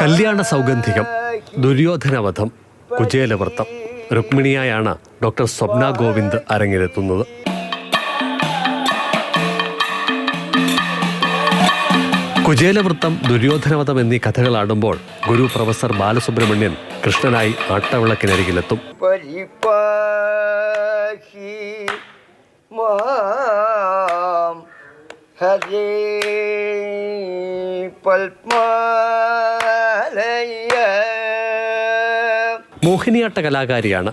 കല്യാണ സൗഗന്ധികം, ദുര്യോധനവധം, കുചേലവൃത്തം. രുക്മിണിയായാണ് ഡോക്ടർ സ്വപ്ന ഗോവിന്ദ് അരങ്ങിലെത്തുന്നത്. കുചേലവൃത്തം, ദുര്യോധനവധം എന്നീ കഥകളാടുമ്പോൾ ഗുരു പ്രൊഫസർ ബാലസുബ്രഹ്മണ്യൻ കൃഷ്ണനായി ആട്ടവിളക്കിനരികിലെത്തും. മോഹിനിയാട്ട കലാകാരിയാണ്.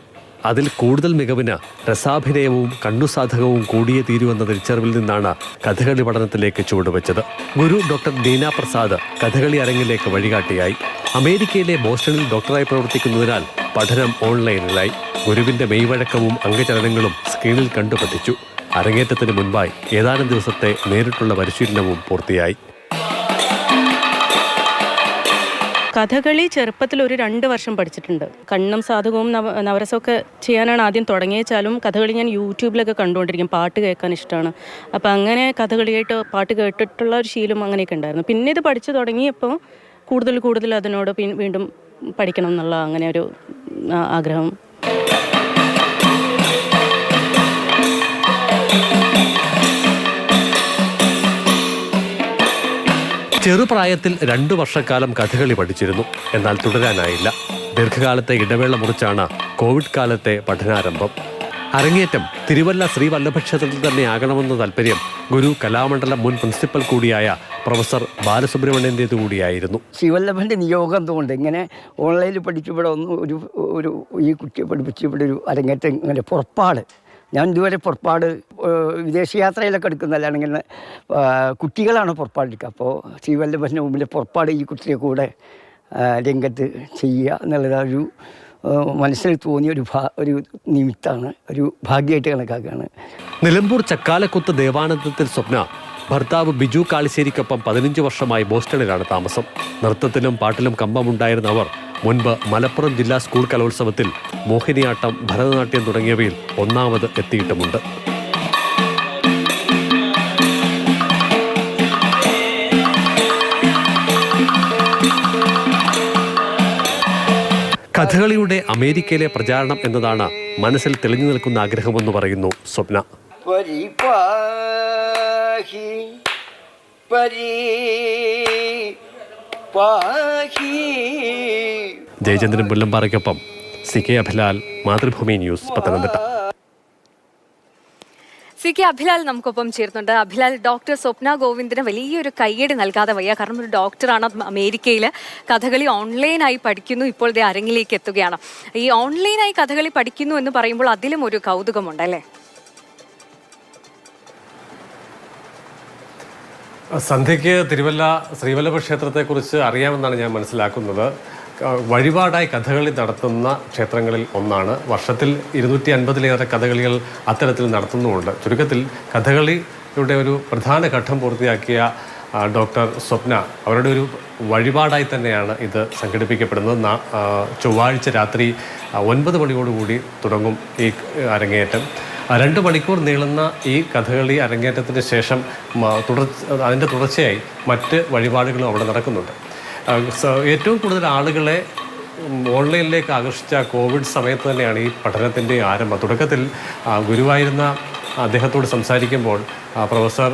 അതിൽ കൂടുതൽ മികവിന് രസാഭിനയവും കണ്ണുസാധകവും കൂടിയേ തീരുവെന്ന തിരിച്ചറിവിൽ നിന്നാണ് കഥകളി പഠനത്തിലേക്ക് ചുവടുവെച്ചത്. ഗുരു ഡോക്ടർ ദീന പ്രസാദ് കഥകളി അരങ്ങിലേക്ക് വഴികാട്ടിയായി. അമേരിക്കയിലെ ബോസ്റ്റണിൽ ഡോക്ടറായി പ്രവർത്തിക്കുന്നതിനാൽ പഠനം ഓൺലൈനിലായി. ഗുരുവിന്റെ മെയ്വഴക്കവും അംഗചലനങ്ങളും സ്ക്രീനിൽ കണ്ടുപഠിച്ചു. അരങ്ങേറ്റത്തിന് മുൻപായി ഏതാനും ദിവസത്തെ നേരിട്ടുള്ള പരിശീലനവും പൂർത്തിയായി. കഥകളി ചെറുപ്പത്തിൽ ഒരു 2 വർഷം പഠിച്ചിട്ടുണ്ട്. കണ്ണും സാധകവും നവരസമൊക്കെ ചെയ്യാനാണ് ആദ്യം തുടങ്ങിയേച്ചാലും കഥകളി ഞാൻ യൂട്യൂബിലൊക്കെ കണ്ടുകൊണ്ടിരിക്കും. പാട്ട് കേൾക്കാൻ ഇഷ്ടമാണ്. അപ്പോൾ അങ്ങനെ കഥകളിയായിട്ട് പാട്ട് കേട്ടിട്ടുള്ള ഒരു ശീലം അങ്ങനെയൊക്കെ ഉണ്ടായിരുന്നു. പിന്നെ ഇത് പഠിച്ചു തുടങ്ങിയപ്പോൾ കൂടുതൽ അതിനോട് വീണ്ടും പഠിക്കണം എന്നുള്ള അങ്ങനെ ഒരു ആഗ്രഹം. ചെറുപ്രായത്തിൽ 2 വർഷക്കാലം കഥകളി പഠിച്ചിരുന്നു. എന്നാൽ തുടരാനായില്ല. ദീർഘകാലത്തെ ഇടവേള മുറിച്ചാണ് കോവിഡ് കാലത്തെ പഠനാരംഭം. അരങ്ങേറ്റം തിരുവല്ല ശ്രീ വല്ലഭക്ഷേത്രത്തിൽ തന്നെ ആകണമെന്ന താല്പര്യം ഗുരു കലാമണ്ഡലം മുൻ പ്രിൻസിപ്പൽ കൂടിയായ പ്രൊഫസർ ബാലസുബ്രഹ്മണ്യൻ്റേത് കൂടിയായിരുന്നു. ശ്രീവല്ലഭൻ്റെ നിയോഗം കൊണ്ട് ഇങ്ങനെ ഓൺലൈനിൽ പഠിച്ചവിടെ ഒരു ഈ കുട്ടിയെ പഠിപ്പിച്ച് ഇവിടെ ഒരു അരങ്ങേറ്റം ഇങ്ങനെ പുറപ്പാട്. ഞാൻ ഇതുവരെ പുറപ്പാട് വിദേശയാത്രയിലൊക്കെ എടുക്കുന്നതല്ലാണ്. ഇങ്ങനെ കുട്ടികളാണ് പുറപ്പാടെടുക്കുക. അപ്പോൾ ശ്രീവല്ലഭൻ്റെ മുമ്പിൽ പുറപ്പാട് ഈ കുട്ടിയെ കൂടെ രംഗത്ത് ചെയ്യുക എന്നുള്ളത് ഒരു മനസ്സിൽ തോന്നിയ ഒരു നിമിത്തമാണ്, ഒരു ഭാഗ്യമായിട്ട് കണക്കാക്കുകയാണ്. നിലമ്പൂർ ചക്കാലക്കുത്ത് ദേവാനന്ദത്തിൽ സ്വപ്ന ഭർത്താവ് ബിജു കാളിശ്ശേരിക്കൊപ്പം 15 വർഷമായി ബോസ്റ്റണിലാണ് താമസം. നൃത്തത്തിലും പാട്ടിലും കമ്പമുണ്ടായിരുന്ന അവർ മുൻപ് മലപ്പുറം ജില്ലാ സ്കൂൾ കലോത്സവത്തിൽ മോഹിനിയാട്ടം, ഭരതനാട്യം തുടങ്ങിയവയിൽ ഒന്നാമത് എത്തിയിട്ടുമുണ്ട്. കഥകളിയുടെ അമേരിക്കയിലെ പ്രചാരണം എന്നതാണ് മനസ്സിൽ തെളിഞ്ഞു നിൽക്കുന്ന ആഗ്രഹമെന്ന് പറയുന്നു സ്വപ്ന. ജയചന്ദ്രൻ പുല്ലമ്പാറയ്ക്കൊപ്പം CK Abhilal, Mathrubhumi news, Pathanamthitta. CK Abhilal നമുക്കൊപ്പം ചേർന്നുണ്ട്. അഭിലാൽ, ഡോക്ടർ സ്വപ്ന ഗോവിന്ദിന് വലിയൊരു കയ്യടി നൽകാതെ വയ്യ. കാരണം ഒരു ഡോക്ടറാണ്, അമേരിക്കയിൽ കഥകളി ഓൺലൈനായി പഠിക്കുന്നു, ഇപ്പോൾ ഇത് അരങ്ങിലേക്ക് എത്തുകയാണ്. ഈ ഓൺലൈനായി കഥകളി പഠിക്കുന്നു എന്ന് പറയുമ്പോൾ അതിലും ഒരു കൗതുകമുണ്ടല്ലേ? സന്ധ്യയ്ക്ക് തിരുവല്ല ശ്രീവല്ലഭ ക്ഷേത്രത്തെക്കുറിച്ച് അറിയാമെന്നാണ് ഞാൻ മനസ്സിലാക്കുന്നത്. വഴിപാടായി കഥകളി നടത്തുന്ന ക്ഷേത്രങ്ങളിൽ ഒന്നാണ്. വർഷത്തിൽ 250-ലേറെ കഥകളികൾ അത്തരത്തിൽ നടത്തുന്നുമുണ്ട്. ചുരുക്കത്തിൽ കഥകളിയുടെ ഒരു പ്രധാന ഘട്ടം പൂർത്തിയാക്കിയ ഡോക്ടർ സ്വപ്ന അവരുടെ ഒരു വഴിപാടായി തന്നെയാണ് ഇത് സംഘടിപ്പിക്കപ്പെടുന്നത്. ചൊവ്വാഴ്ച രാത്രി 9 മണിയോടുകൂടി തുടങ്ങും ഈ അരങ്ങേറ്റം. 2 മണിക്കൂർ നീളുന്ന ഈ കഥകളി അരങ്ങേറ്റത്തിന് ശേഷം അതിൻ്റെ തുടർച്ചയായി മറ്റ് വഴിപാടുകളും അവിടെ നടക്കുന്നുണ്ട്. ഏറ്റവും കൂടുതൽ ആളുകളെ ഓൺലൈനിലേക്ക് ആകർഷിച്ച കോവിഡ് സമയത്ത് തന്നെയാണ് ഈ പഠനത്തിൻ്റെ ആരംഭം. തുടക്കത്തിൽ ഗുരുവായിരുന്ന അദ്ദേഹത്തോട് സംസാരിക്കുമ്പോൾ പ്രൊഫസർ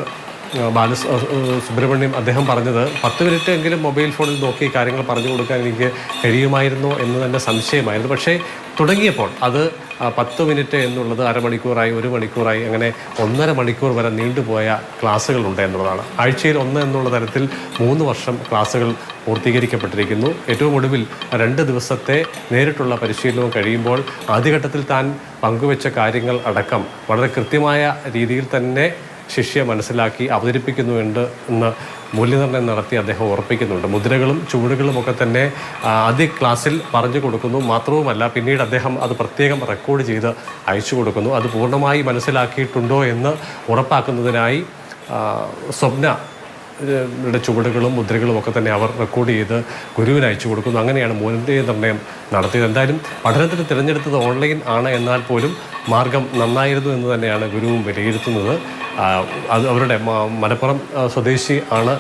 സുബ്രഹ്മണ്യം അദ്ദേഹം പറഞ്ഞത് 10 മിനിറ്റ് എങ്കിലും മൊബൈൽ ഫോണിൽ നോക്കി കാര്യങ്ങൾ പറഞ്ഞു കൊടുക്കാൻ എനിക്ക് കഴിയുമായിരുന്നോ എന്ന് തന്നെ സംശയമായിരുന്നു. പക്ഷേ തുടങ്ങിയപ്പോൾ അത് 10 മിനിറ്റ് എന്നുള്ളത് അരമണിക്കൂറായി, 1 മണിക്കൂറായി, അങ്ങനെ 1.5 മണിക്കൂർ വരെ നീണ്ടുപോയ ക്ലാസ്സുകളുണ്ട് എന്നുള്ളതാണ്. ആഴ്ചയിൽ 1 എന്നുള്ള തരത്തിൽ 3 വർഷം ക്ലാസ്സുകൾ പൂർത്തീകരിക്കപ്പെട്ടിരിക്കുന്നു. ഏറ്റവും ഒടുവിൽ 2 ദിവസത്തെ നേരിട്ടുള്ള പരിശീലനവും കഴിയുമ്പോൾ ആദ്യഘട്ടത്തിൽ താൻ പങ്കുവെച്ച കാര്യങ്ങൾ അടക്കം വളരെ കൃത്യമായ രീതിയിൽ തന്നെ ശിഷ്യ മനസ്സിലാക്കി അവതരിപ്പിക്കുന്നുണ്ട് എന്ന് മൂല്യനിർണ്ണയം നടത്തി അദ്ദേഹം ഉറപ്പിക്കുന്നുണ്ട്. മുദ്രകളും ചുവടുകളും ഒക്കെ തന്നെ ആദ്യ ക്ലാസ്സിൽ പറഞ്ഞു കൊടുക്കുന്നു. മാത്രവുമല്ല, പിന്നീട് അദ്ദേഹം അത് പ്രത്യേകം റെക്കോർഡ് ചെയ്ത് അയച്ചു കൊടുക്കുന്നു. അത് പൂർണ്ണമായി മനസ്സിലാക്കിയിട്ടുണ്ടോ എന്ന് ഉറപ്പാക്കുന്നതിനായി സ്വപ്ന ചുവടുകളും മുദ്രകളും ഒക്കെ തന്നെ അവർ റെക്കോർഡ് ചെയ്ത് ഗുരുവിന് അയച്ചു കൊടുക്കുന്നു. അങ്ങനെയാണ് മൂല്യനിർണ്ണയം നടത്തിയത്. എന്തായാലും പഠനത്തിന് തിരഞ്ഞെടുത്തത് ഓൺലൈൻ ആണ്, എന്നാൽ പോലും മാർഗം നന്നായിരുന്നു എന്ന് തന്നെയാണ് ഗുരുവും വിലയിരുത്തുന്നത്. അത് അവരുടെ മലപ്പുറം സ്വദേശി ആണ്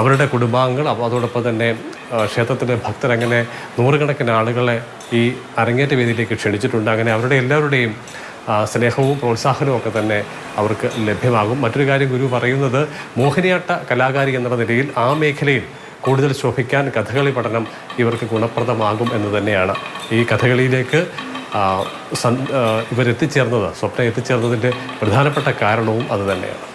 അവരുടെ കുടുംബാംഗങ്ങൾ. അതോടൊപ്പം തന്നെ ക്ഷേത്രത്തിൻ്റെ ഭക്തരങ്ങനെ നൂറുകണക്കിന് ആളുകളെ ഈ അരങ്ങേറ്റ വേദിയിലേക്ക് ക്ഷണിച്ചിട്ടുണ്ട്. അങ്ങനെ അവരുടെ എല്ലാവരുടെയും സ്നേഹവും പ്രോത്സാഹനവും ഒക്കെ തന്നെ അവർക്ക് ലഭ്യമാകും. മറ്റൊരു കാര്യം ഗുരു പറയുന്നത്, മോഹിനിയാട്ട കലാകാരി എന്ന നിലയിൽ ആ മേഖലയിൽ കൂടുതൽ ശോഭിക്കാൻ കഥകളി പഠനം ഇവർക്ക് ഗുണപ്രദമാകും എന്ന് തന്നെയാണ്. ഈ കഥകളിയിലേക്ക് ഇവരെത്തിച്ചേർന്നത്, സ്വപ്ന എത്തിച്ചേർന്നതിൻ്റെ പ്രധാനപ്പെട്ട കാരണവും അതുതന്നെയാണ്.